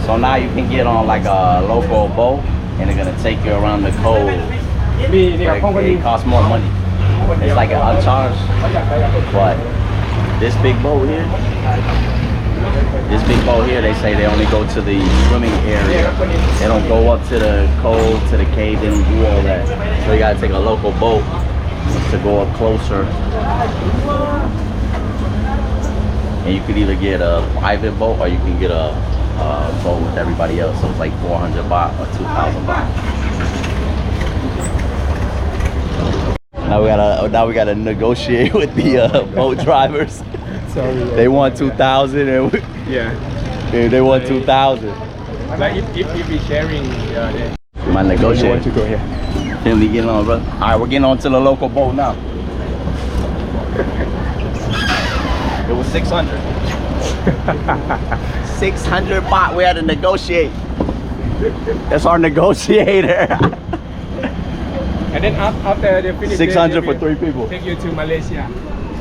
So now you can get on like a local boat, and they're gonna take you around the cove. But it costs more money. It's like an uncharged. But this big boat here, they say they only go to the swimming area. They don't go up to the cove, to the cave. They don't do all that. So you gotta take a local boat to go up closer. And you could either get a private boat or you can get a boat with everybody else. So it's like 400 baht or 2,000 baht. Now we gotta negotiate with the boat drivers. Sorry. They want 2,000 and they want 2,000. Like if we sharing, My negotiate. want to go here. Then we getting on, bro. All right, we're getting on to the local boat now. It was 600. 600 baht. We had to negotiate. That's our negotiator. And then after they finish, 600 for 3 people. Take you to Malaysia.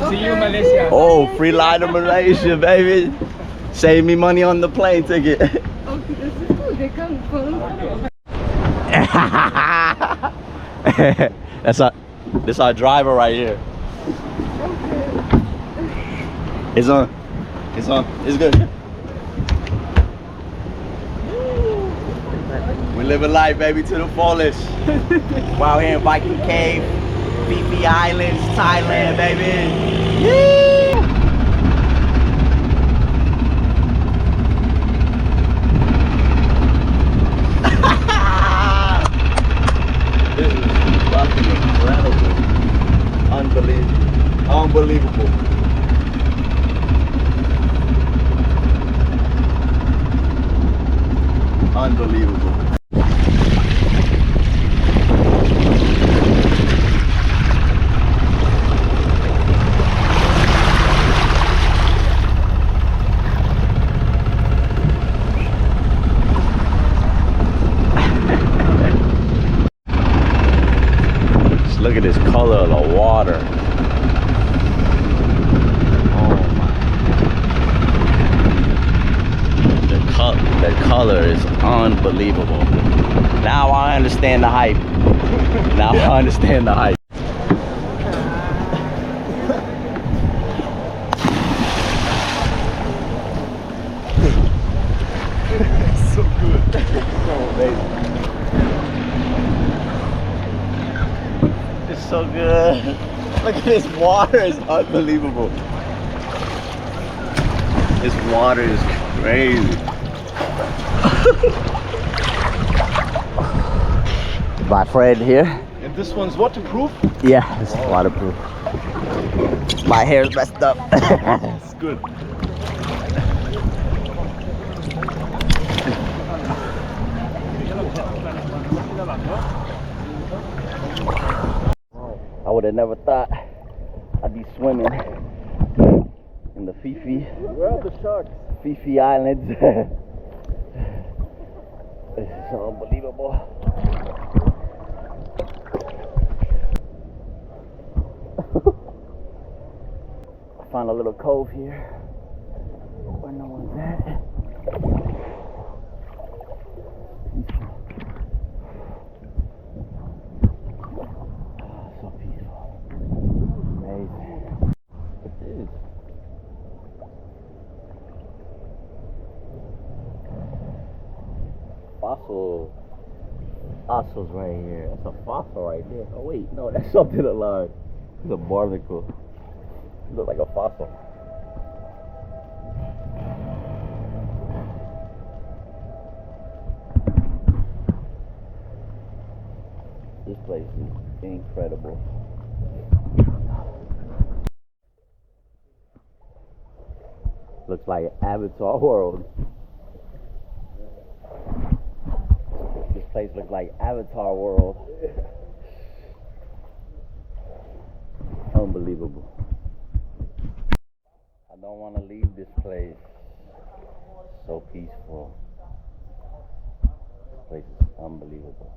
See you, Malaysia. Oh, free ride to Malaysia, baby. Save me money on the plane ticket. Okay, this is good. They come from. That's our driver right here. It's on. It's good. We living life, baby, to the fullest. We're out here in Viking Cave, Phi Phi Islands, Thailand, baby. Yeah. This is fucking incredible. Unbelievable. Unbelievable. Just look at this color of the water. The color is unbelievable. Now I understand the hype. Now I understand the hype. So good. So amazing. It's so good. Look at this water, it's unbelievable. This water is crazy. My friend here. And this one's waterproof? Yeah, it's waterproof. My hair's messed up. It's good. I would have never thought I'd be swimming in the Phi Phi. Where are the sharks? Phi Phi Islands. This is unbelievable. I found a little cove here where no one's at. Oh, so peaceful. Amazing. What's this? Fossils right here. That's a fossil right there. Oh wait, no, that's something alive. It's a barnacle. It looks like a fossil. This place is incredible. Looks like Avatar World. This place looks like Avatar World. Unbelievable. I don't want to leave this place. So peaceful. This place is unbelievable.